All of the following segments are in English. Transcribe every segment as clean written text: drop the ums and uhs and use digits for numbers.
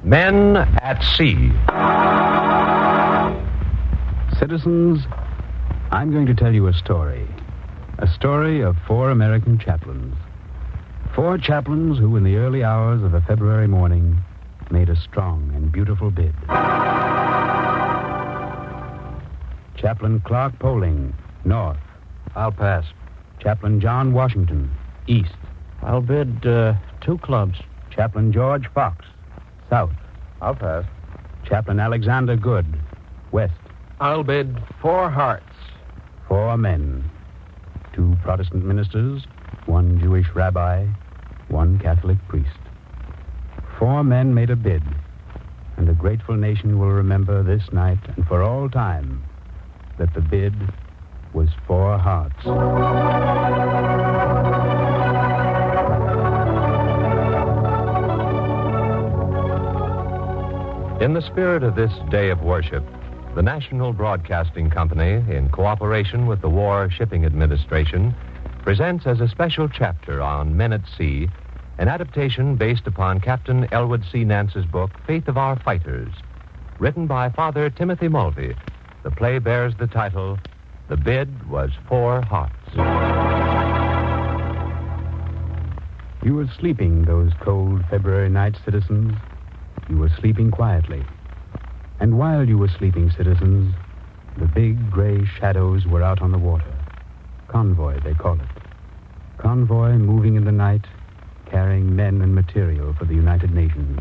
Men at Sea. Citizens, I'm going to tell you a story. A story of 4 American chaplains. 4 chaplains who, in the early hours of a February morning, made a strong and beautiful bid. Chaplain Clark Poling, north. I'll pass. Chaplain John Washington, east. I'll bid 2 clubs. Chaplain George Fox, south. I'll pass. Chaplain Alexander Good, west. I'll bid 4 hearts. 4 men. 2 Protestant ministers, 1 Jewish rabbi, 1 Catholic priest. 4 men made a bid, and a grateful nation will remember this night and for all time that the bid was 4 hearts. In the spirit of this day of worship, the National Broadcasting Company, in cooperation with the War Shipping Administration, presents as a special chapter on Men at Sea an adaptation based upon Captain Elwood C. Nance's book, Faith of Our Fighters. Written by Father Timothy Mulvey, the play bears the title, The Bid Was 4 Hearts. You were sleeping those cold February nights, citizens. You were sleeping quietly. And while you were sleeping, citizens, the big gray shadows were out on the water. Convoy, they call it. Convoy moving in the night, carrying men and material for the United Nations.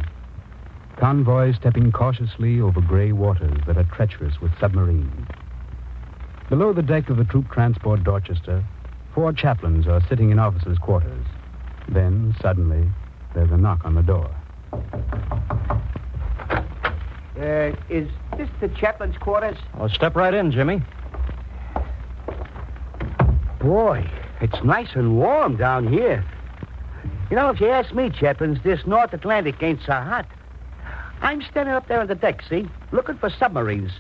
Convoy stepping cautiously over gray waters that are treacherous with submarines. Below the deck of the troop transport Dorchester, 4 chaplains are sitting in officers' quarters. Then, suddenly, there's a knock on the door. Is this the chaplain's quarters? Well, step right in, Jimmy. Boy, it's nice and warm down here. You know, if you ask me, chaplains, this North Atlantic ain't so hot. I'm standing up there on the deck, see, looking for submarines.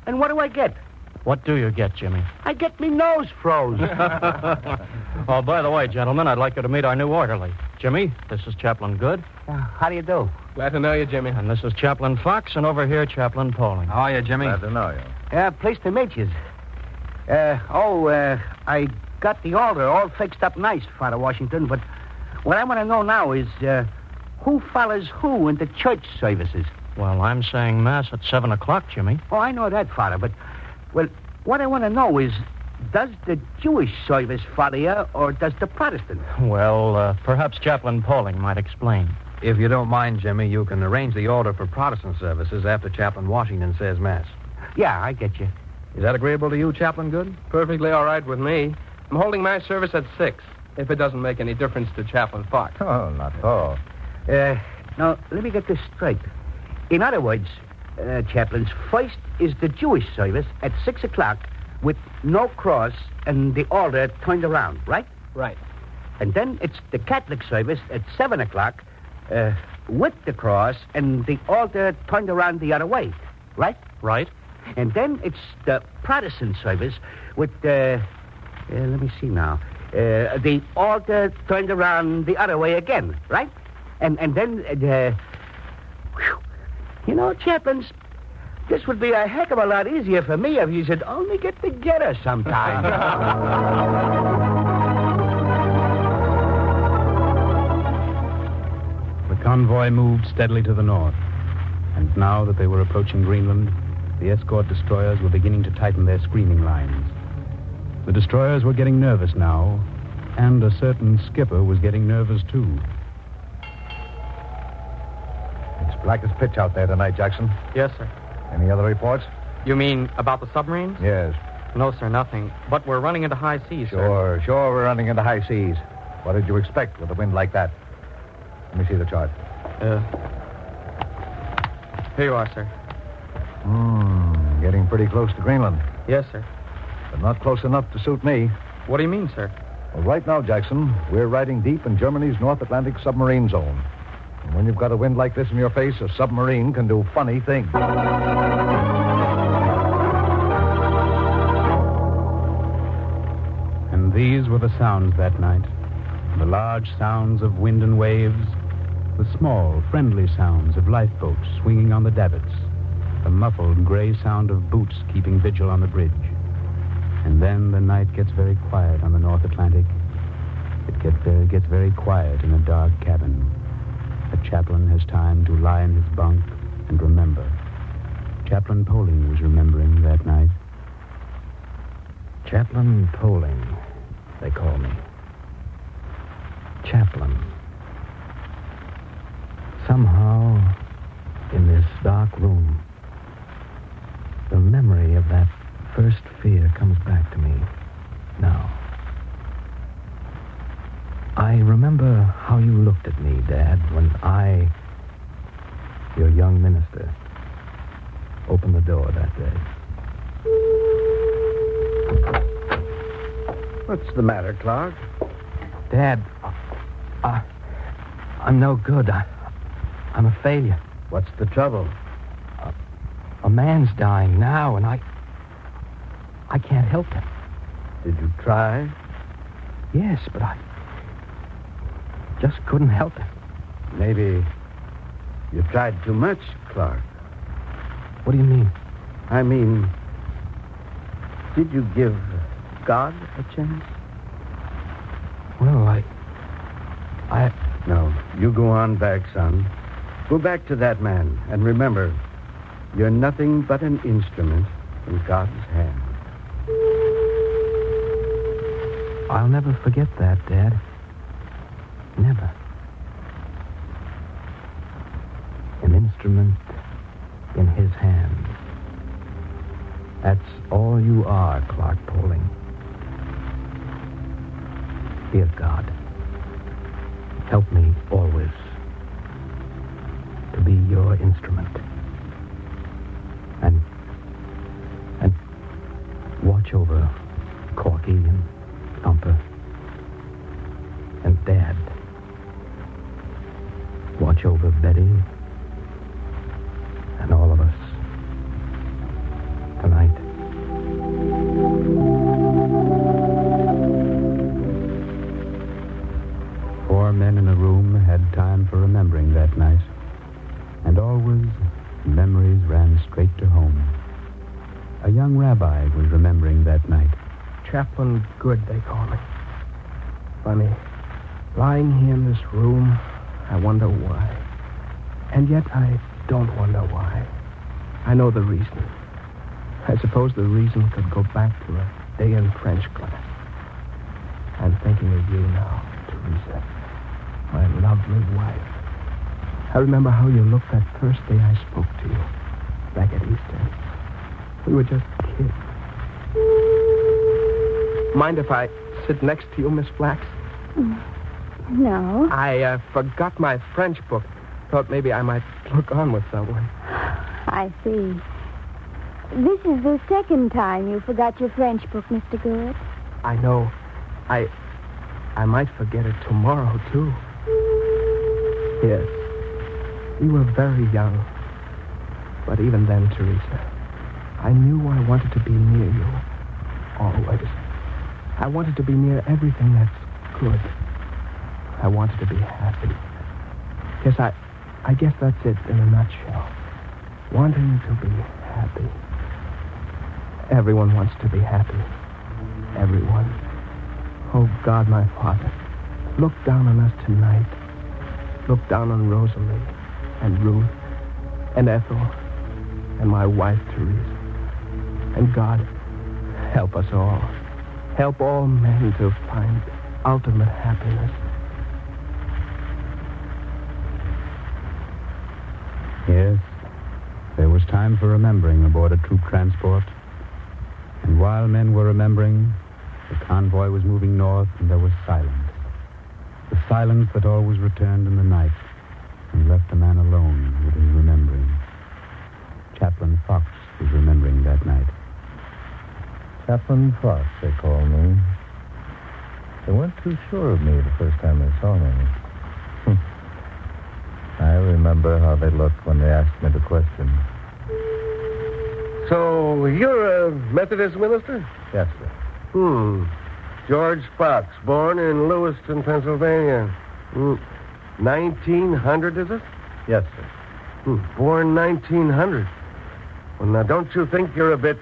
And what do I get? What do you get, Jimmy? I get me nose froze. Oh, by the way, gentlemen, I'd like you to meet our new orderly. Jimmy, this is Chaplain Good. How do you do? Glad to know you, Jimmy. And this is Chaplain Fox, and over here, Chaplain Poling. How are you, Jimmy? Glad to know you. Pleased to meet you. I got the altar all fixed up nice, Father Washington, but what I want to know now is, who follows who in the church services? Well, I'm saying Mass at 7 o'clock, Jimmy. Oh, I know that, Father, but, well, what I want to know is, does the Jewish service follow you, or does the Protestant? Well, perhaps Chaplain Poling might explain. If you don't mind, Jimmy, you can arrange the order for Protestant services after Chaplain Washington says Mass. Yeah, I get you. Is that agreeable to you, Chaplain Good? Perfectly all right with me. I'm holding my service at 6, if it doesn't make any difference to Chaplain Fox. Oh, not at all. Now, let me get this straight. In other words, chaplains, first is the Jewish service at 6 o'clock with no cross and the altar turned around, right? Right. And then it's the Catholic service at 7 o'clock with the cross and the altar turned around the other way, right? Right. And then it's the Protestant service with let me see now, the altar turned around the other way again, right? And then, you know, chaplains, this would be a heck of a lot easier for me if you should only get together sometime. The convoy moved steadily to the north, and now that they were approaching Greenland, the escort destroyers were beginning to tighten their screaming lines. The destroyers were getting nervous now, and a certain skipper was getting nervous, too. It's black as pitch out there tonight, Jackson. Yes, sir. Any other reports? You mean about the submarines? Yes. No, sir, nothing. But we're running into high seas, sir. Sure, we're running into high seas. What did you expect with a wind like that? Let me see the chart. Here you are, sir. Getting pretty close to Greenland. Yes, sir. But not close enough to suit me. What do you mean, sir? Well, right now, Jackson, we're riding deep in Germany's North Atlantic submarine zone. And when you've got a wind like this in your face, a submarine can do funny things. And these were the sounds that night. The large sounds of wind and waves, The small, friendly sounds of lifeboats swinging on the davits. The muffled gray sound of boots keeping vigil on the bridge. And then the night gets very quiet on the North Atlantic. It gets very quiet in a dark cabin. The chaplain has time to lie in his bunk and remember. Chaplain Poling was remembering that night. Chaplain Poling, they call me. Chaplain. Somehow, in this dark room, the memory of that first fear comes back to me now. I remember how you looked at me, Dad, when I, your young minister, opened the door that day. What's the matter, Clark? Dad, I'm no good. I'm a failure. What's the trouble? A man's dying now, and I can't help it. Did you try? Yes, but I just couldn't help it. Maybe you tried too much, Clark. What do you mean? I mean, did you give God a chance? Well, I... No, you go on back, son. Go back to that man, and remember, you're nothing but an instrument in God's hand. I'll never forget that, Dad. Never. An instrument in his hands. That's all you are, Clark Poling. Dear God, help me always to be your instrument. And watch over Corky and Thumper and Dad. Watch over Betty and all of us tonight. Four men in a room had time for remembering that night. And always, memories ran straight to home. A young rabbi was remembering that night. Chaplain Good, they call me. Funny. Lying here in this room, I wonder why. And yet I don't wonder why. I know the reason. I suppose the reason could go back to a day in French class. I'm thinking of you now, Teresa, my lovely wife. I remember how you looked that first day I spoke to you, back at Easter. We were just kids. Mind if I sit next to you, Miss Flax? No. I forgot my French book. Thought maybe I might look on with someone. I see. This is the second time you forgot your French book, Mr. Good. I know. I might forget it tomorrow, too. Yes. You were very young. But even then, Teresa, I knew I wanted to be near you. Always. I wanted to be near everything that's good. I wanted to be happy. Yes, I guess that's it in a nutshell. Wanting to be happy. Everyone wants to be happy. Everyone. Oh, God, my Father, look down on us tonight. Look down on Rosalie and Ruth and Ethel and my wife, Teresa. And God, help us all. Help all men to find ultimate happiness. Yes, there was time for remembering aboard a troop transport. And while men were remembering, the convoy was moving north and there was silence. The silence that always returned in the night and left a man alone with his remembering. Chaplain Fox was remembering that night. Chaplain Fox, they call me. They weren't too sure of me the first time they saw me. I remember how they looked when they asked me the question. So, you're a Methodist minister? Yes, sir. George Fox, born in Lewiston, Pennsylvania. 1900, is it? Yes, sir. Born 1900. Well, now, don't you think you're a bit,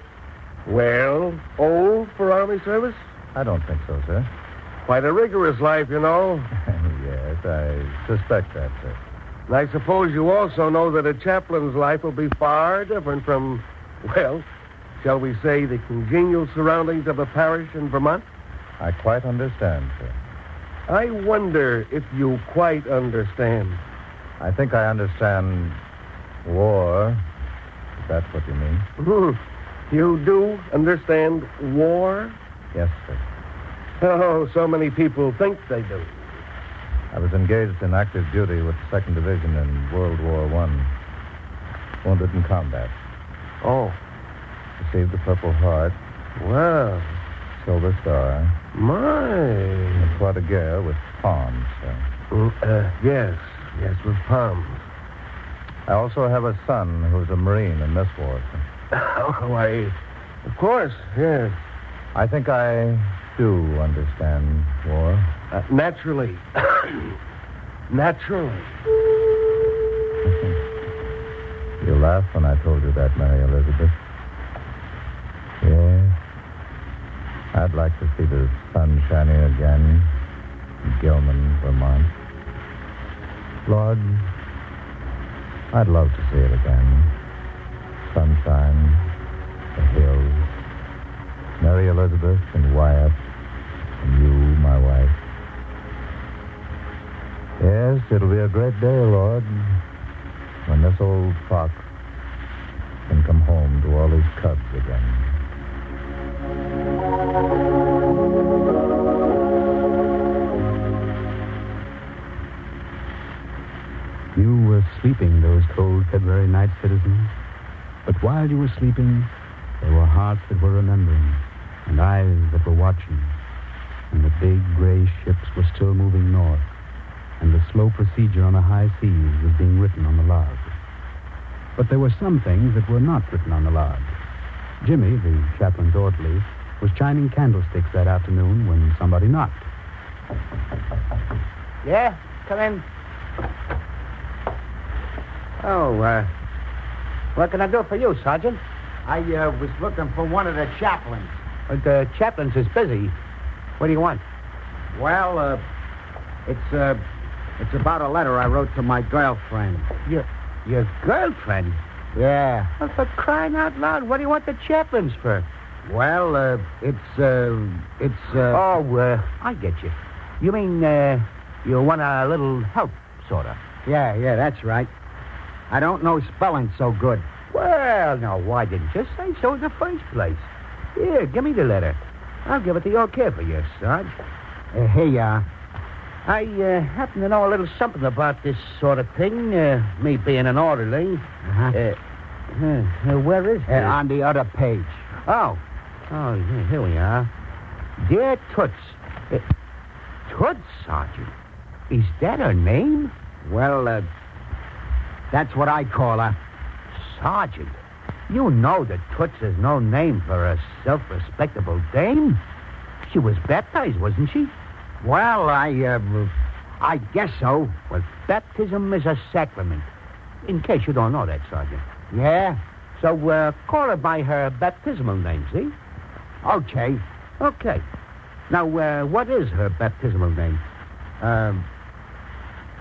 well, old for Army service? I don't think so, sir. Quite a rigorous life, you know. Yes, I suspect that, sir. And I suppose you also know that a chaplain's life will be far different from, well, shall we say, the congenial surroundings of a parish in Vermont? I quite understand, sir. I wonder if you quite understand. I think I understand war, if that's what you mean. You do understand war? Yes, sir. Oh, so many people think they do. I was engaged in active duty with the 2nd Division in World War I. Wounded in combat. Oh. Received the Purple Heart, Well, Silver Star, my. and a Croix de Guerre with palms, sir. Yes, with palms. I also have a son who's a Marine in this war, sir. Oh, why, of course, yes. I think I do understand war. Naturally. Naturally. You laughed when I told you that, Mary Elizabeth. Yes. I'd like to see the sun shining again in Gilman, Vermont. Lord, I'd love to see it again. Sunshine, the hills, Mary Elizabeth and Wyatt, and you, my wife. Yes, it'll be a great day, Lord, when this old fox can come home to all his cubs again. You were sleeping those cold February nights, citizens. But while you were sleeping, there were hearts that were remembering and eyes that were watching. And the big gray ships were still moving north, and the slow procedure on the high seas was being written on the log. But there were some things that were not written on the log. Jimmy, the chaplain's orderly, was shining candlesticks that afternoon when somebody knocked. Yeah? Come in. Oh, what can I do for you, Sergeant? I was looking for one of the chaplains. The chaplain's is busy. What do you want? Well, it's about a letter I wrote to my girlfriend. Your girlfriend? Yeah. Well, for crying out loud, what do you want the chaplains for? Well, I get you. You mean, you want a little help, sort of? Yeah, that's right. I don't know spelling so good. Well, now, why didn't you say so in the first place? Here, give me the letter. I'll give it the okay for you, Sarge. Here you are. I happen to know a little something about this sort of thing, me being an orderly. Where is it? On the other page. Oh, here we are. Dear Toots. Toots, Sergeant? Is that her name? Well, that's what I call her. Sergeant, you know that Toots is no name for a self-respectable dame. She was baptized, wasn't she? Well, I guess so. Well, baptism is a sacrament. In case you don't know that, Sergeant. Yeah? So, call her by her baptismal name, see? Okay. Okay. Now, what is her baptismal name?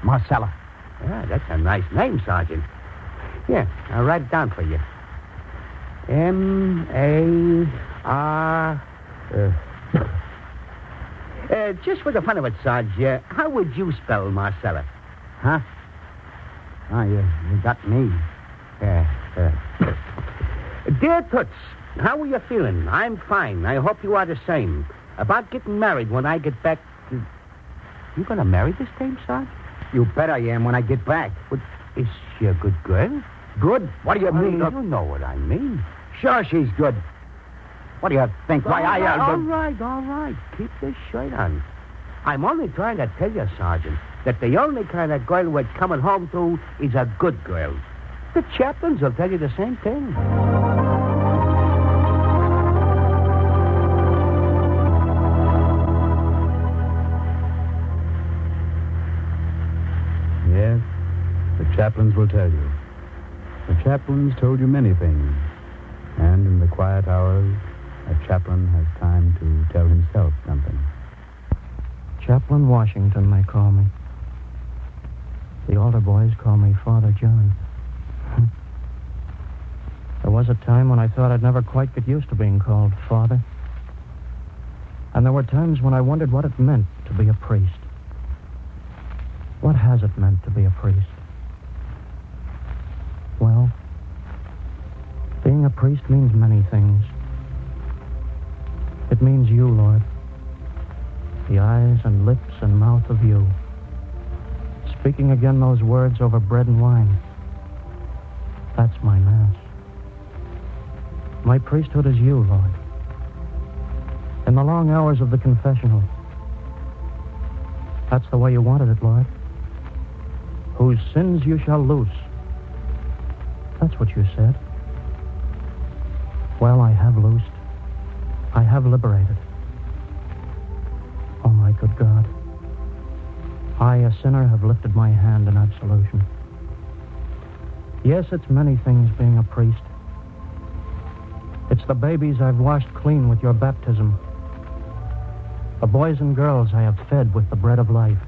Marcella. Yeah, that's a nice name, Sergeant. Here, I'll write it down for you. M-A-R... just for the fun of it, Sarge, how would you spell Marcella? Huh? Oh, you got me. Dear Toots, how are you feeling? I'm fine. I hope you are the same. About getting married when I get back to... You gonna marry this dame, Sarge? You bet I am when I get back. But is she a good girl? Good? What do you mean? You know what I mean. Sure she's good. What do you think? All right. Keep this shirt on. I'm only trying to tell you, Sergeant, that the only kind of girl we're coming home to is a good girl. The chaplains will tell you the same thing. chaplains will tell you. The chaplains told you many things. And in the quiet hours, a chaplain has time to tell himself something. Chaplain Washington, they call me. The older boys call me Father John. There was a time when I thought I'd never quite get used to being called Father. And there were times when I wondered what it meant to be a priest. What has it meant to be a priest? Well, being a priest means many things. It means you, Lord. The eyes and lips and mouth of you. Speaking again those words over bread and wine. That's my Mass. My priesthood is you, Lord. In the long hours of the confessional. That's the way you wanted it, Lord. Whose sins you shall loose. That's what you said. Well, I have loosed. I have liberated. Oh, my good God. I, a sinner, have lifted my hand in absolution. Yes, it's many things being a priest. It's the babies I've washed clean with your baptism. The boys and girls I have fed with the bread of life.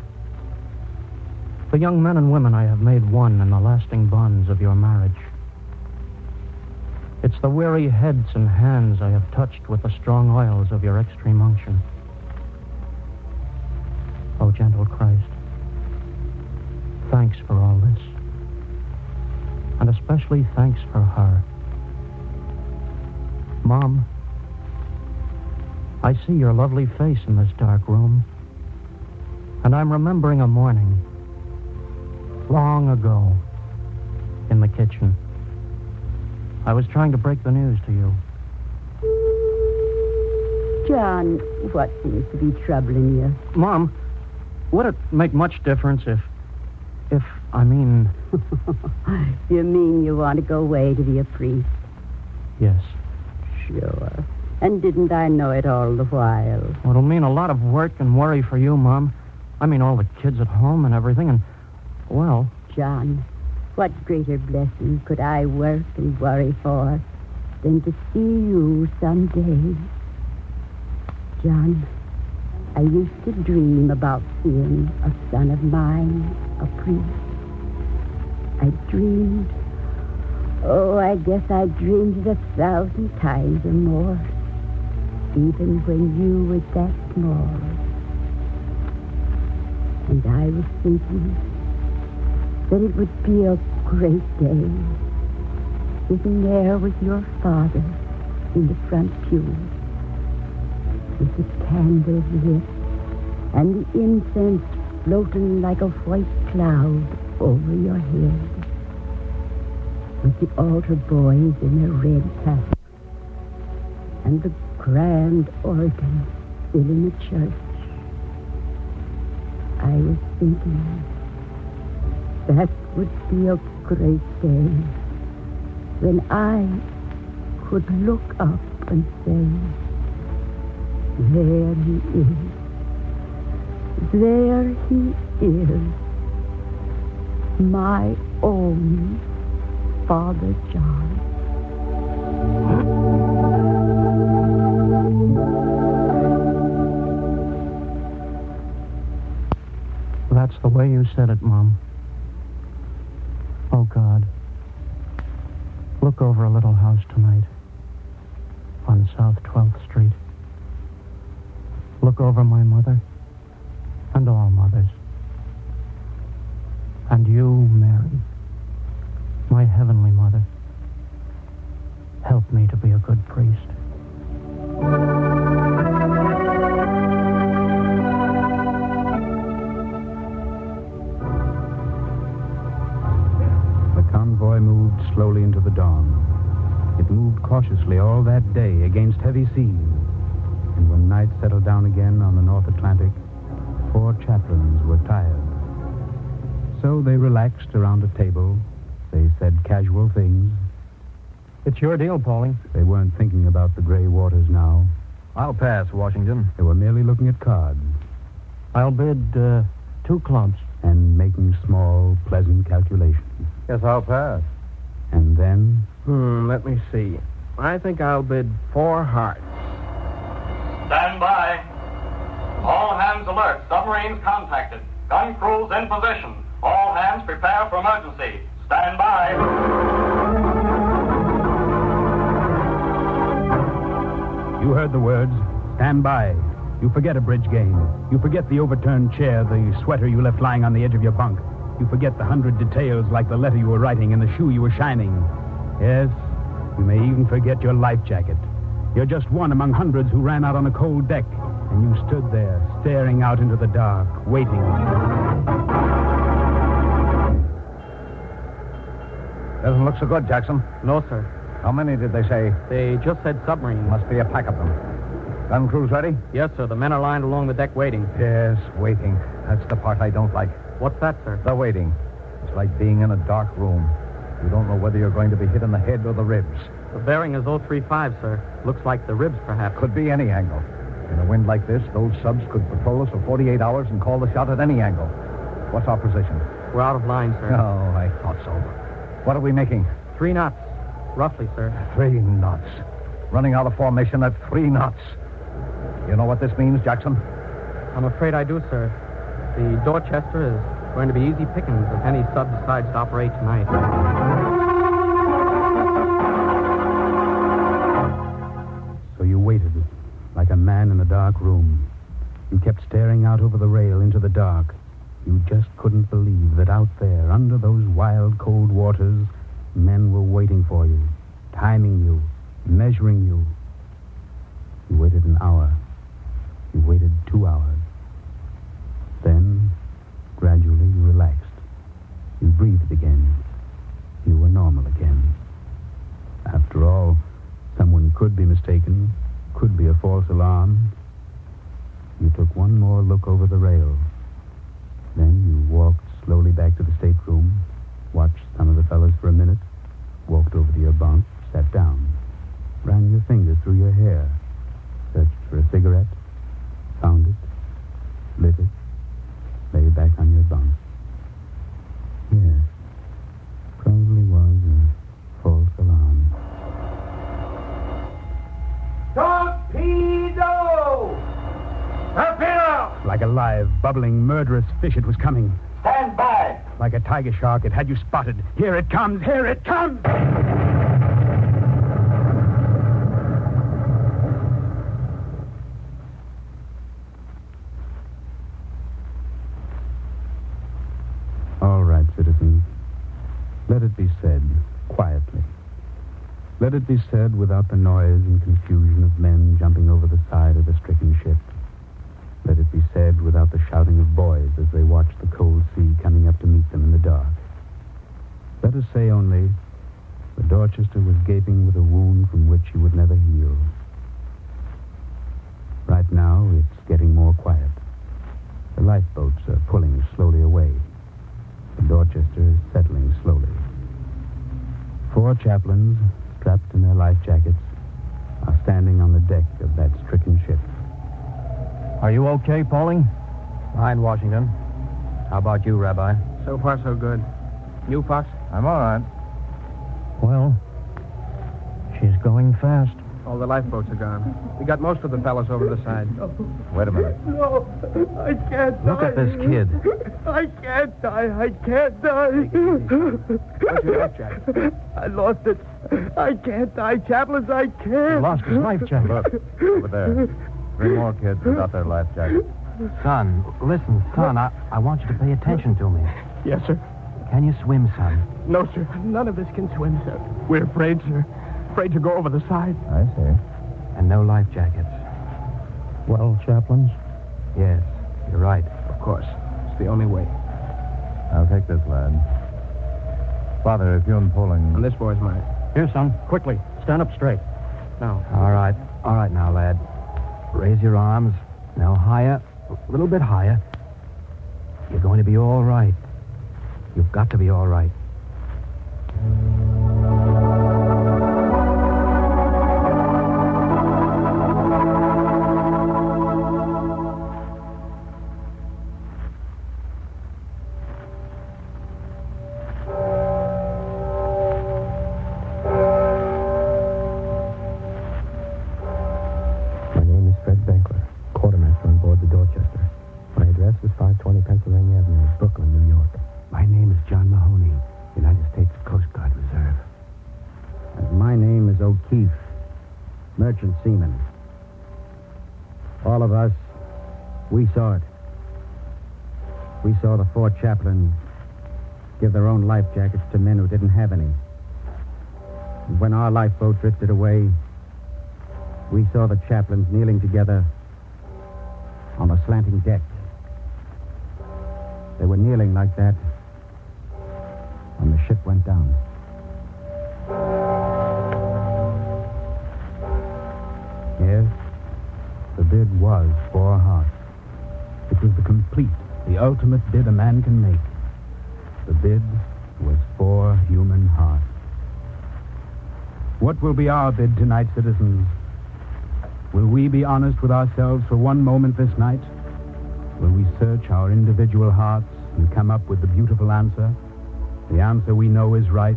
The young men and women I have made one in the lasting bonds of your marriage. It's the weary heads and hands I have touched with the strong oils of your extreme unction. Oh, gentle Christ, thanks for all this. And especially thanks for her. Mom, I see your lovely face in this dark room. And I'm remembering a morning, long ago, in the kitchen. I was trying to break the news to you. John, what seems to be troubling you? Mom, would it make much difference if, I mean... You mean you want to go away to be a priest? Yes. Sure. And didn't I know it all the while? Well, it'll mean a lot of work and worry for you, Mom. I mean, all the kids at home and everything, and, well... John, what greater blessing could I work and worry for than to see you someday? John, I used to dream about seeing a son of mine, a priest. I dreamed, I guess I dreamed it 1,000 times or more, even when you were that small. And I was thinking that it would be a great day sitting there with your father in the front pew, with the candles lit and the incense floating like a white cloud over your head, with the altar boys in their red caps and the grand organ filling the church. I was thinking that would be a great day when I could look up and say, there he is. There he is. My own Father John. That's the way you said it, Mom. Oh, God. Look over a little house tonight on South 12th Street. Look over my mother and all mothers. And you, Mary, my heavenly mother. Help me to be a good priest. The convoy moved slowly into the dawn. It moved cautiously all that day against heavy seas. And when night settled down again on the North Atlantic, 4 chaplains were tired. So they relaxed around a table. They said casual things. It's your deal, Paulie. They weren't thinking about the gray waters now. I'll pass, Washington. They were merely looking at cards. I'll bid 2 clubs. and making small, pleasant calculations. Guess I'll pass. And then, Let me see. I think I'll bid 4 hearts. Stand by. All hands alert. Submarines contacted. Gun crews in position. All hands prepare for emergency. Stand by. you heard the words. Stand by. You forget a bridge game. You forget the overturned chair, the sweater you left lying on the edge of your bunk. You forget the 100 details like the letter you were writing and the shoe you were shining. Yes, you may even forget your life jacket. You're just one among hundreds who ran out on a cold deck, and you stood there, staring out into the dark, waiting. Doesn't look so good, Jackson. No, sir. How many did they say? They just said submarine. Must be a pack of them. Gun crews ready? Yes, sir. The men are lined along the deck waiting. Yes, waiting. That's the part I don't like. What's that, sir? The waiting. It's like being in a dark room. You don't know whether you're going to be hit in the head or the ribs. The bearing is 035, sir. Looks like the ribs, perhaps. Could be any angle. In a wind like this, those subs could patrol us for 48 hours and call the shot at any angle. What's our position? We're out of line, sir. Oh, I thought so. What are we making? 3 knots. Roughly, sir. 3 knots. Running out of formation at 3 knots. You know what this means, Jackson? I'm afraid I do, sir. The Dorchester is going to be easy pickings if any sub decides to operate tonight. So you waited, like a man in a dark room. You kept staring out over the rail into the dark. You just couldn't believe that out there, under those wild, cold waters, men were waiting for you, timing you, measuring you. You waited an hour. You waited 2 hours. Then, gradually, you relaxed. You breathed again. You were normal again. After all, someone could be mistaken, could be a false alarm. You took one more look over the rail. Then you walked slowly back to the stateroom, watched some of the fellas for a minute, walked over to your bunk, sat down, ran your fingers through your hair, searched for a cigarette, found it, lit it, lay back on your bunk. Yes, probably was a false alarm. Torpedo! Torpedo! Like a live, bubbling, murderous fish, it was coming. Stand by! Like a tiger shark, it had you spotted. Here it comes! Here it comes! All right, citizens. Let it be said, quietly. Let it be said without the noise and confusion of men jumping over the side of the stricken ship. Let it be said without the shouting of boys as they watched the cold sea coming up to meet them in the dark. Let us say only, the Dorchester was gaping with a wound from which she would never heal. Right now, it's getting more quiet. The lifeboats are pulling slowly away. The Dorchester is settling slowly. 4 chaplains, strapped in their life jackets, are standing on the deck of that stricken ship. Are you okay, Pauling? Fine, Washington. How about you, Rabbi? So far, so good. You, Fox? I'm all right. Well, she's going fast. All the lifeboats are gone. We got most of the fellas over the side. Wait a minute. No, I can't die. Look at this kid. I can't die. I can't die. Where's your life jacket? I lost it. I can't die, chaplains. I can't. He lost his life jacket. Look, over there. 3 more kids without their life jackets. Son, listen, son, I want you to pay attention to me. Yes, sir. Can you swim, son? No, sir. None of us can swim, sir. We're afraid, sir. Afraid to go over the side. I see. And no life jackets. Well, chaplains? Yes, you're right. Of course. It's the only way. I'll take this, lad. Father, if you and Poling... And this boy's mine. Here, son. Quickly. Stand up straight. No. All right now, lad. Raise your arms. Now higher, a little bit higher. You're going to be all right. You've got to be all right. merchant seamen. All of us, we saw it. We saw the 4 chaplains give their own life jackets to men who didn't have any. And when our lifeboat drifted away, we saw the chaplains kneeling together on the slanting deck. They were kneeling like that when the ship went down. Yes, the bid was 4 hearts. It was the complete, the ultimate bid a man can make. The bid was 4 human hearts. What will be our bid tonight, citizens? Will we be honest with ourselves for one moment this night? Will we search our individual hearts and come up with the beautiful answer? The answer we know is right?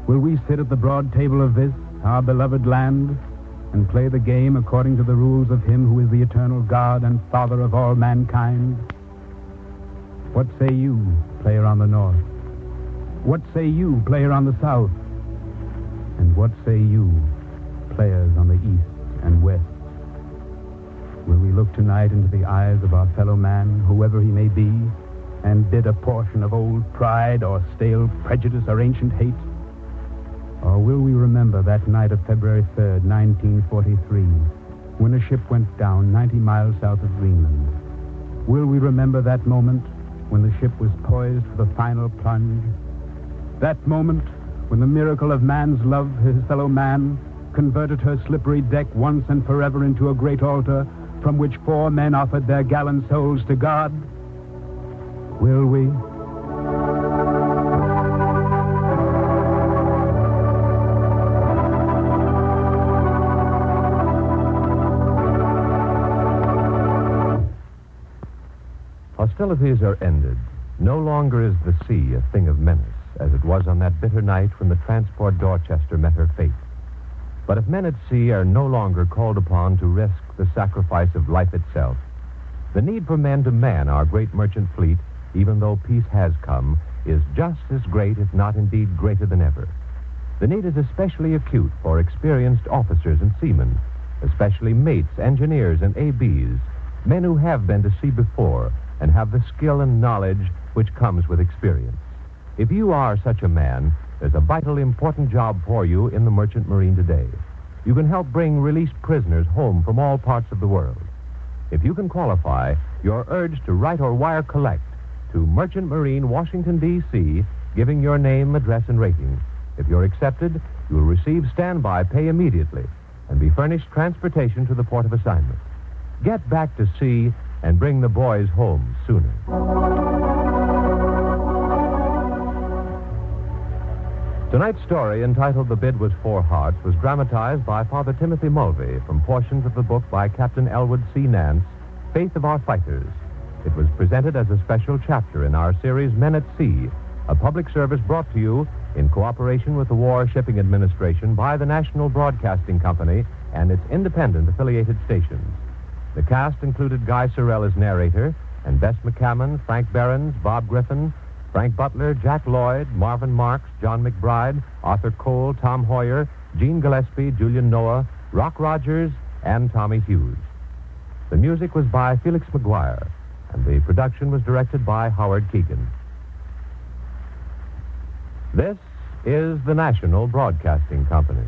Will we sit at the broad table of this, our beloved land, and play the game according to the rules of him who is the eternal God and Father of all mankind? What say you, player on the north? What say you, player on the south? And what say you, players on the east and west? Will we look tonight into the eyes of our fellow man, whoever he may be, and bid a portion of old pride or stale prejudice or ancient hate? Or will we remember that night of February 3rd, 1943, when a ship went down 90 miles south of Greenland? Will we remember that moment when the ship was poised for the final plunge? That moment when the miracle of man's love for his fellow man converted her slippery deck once and forever into a great altar from which 4 men offered their gallant souls to God? Will we? Hostilities are ended. No longer is the sea a thing of menace, as it was on that bitter night when the transport Dorchester met her fate. But if men at sea are no longer called upon to risk the sacrifice of life itself, the need for men to man our great merchant fleet, even though peace has come, is just as great, if not indeed greater than ever. The need is especially acute for experienced officers and seamen, especially mates, engineers, and ABs, men who have been to sea before and have the skill and knowledge which comes with experience. If you are such a man, there's a vitally important job for you in the Merchant Marine today. You can help bring released prisoners home from all parts of the world. If you can qualify, you're urged to write or wire collect to Merchant Marine, Washington, D.C., giving your name, address, and rating. If you're accepted, you'll receive standby pay immediately and be furnished transportation to the port of assignment. Get back to sea and bring the boys home sooner. Tonight's story, entitled The Bid Was 4 Hearts, was dramatized by Father Timothy Mulvey from portions of the book by Captain Elwood C. Nance, Faith of Our Fighters. It was presented as a special chapter in our series Men at Sea, a public service brought to you in cooperation with the War Shipping Administration by the National Broadcasting Company and its independent affiliated stations. The cast included Guy Sorrell as narrator, and Bess McCammon, Frank Behrens, Bob Griffin, Frank Butler, Jack Lloyd, Marvin Marks, John McBride, Arthur Cole, Tom Hoyer, Gene Gillespie, Julian Noah, Rock Rogers, and Tommy Hughes. The music was by Felix McGuire, and the production was directed by Howard Keegan. This is the National Broadcasting Company.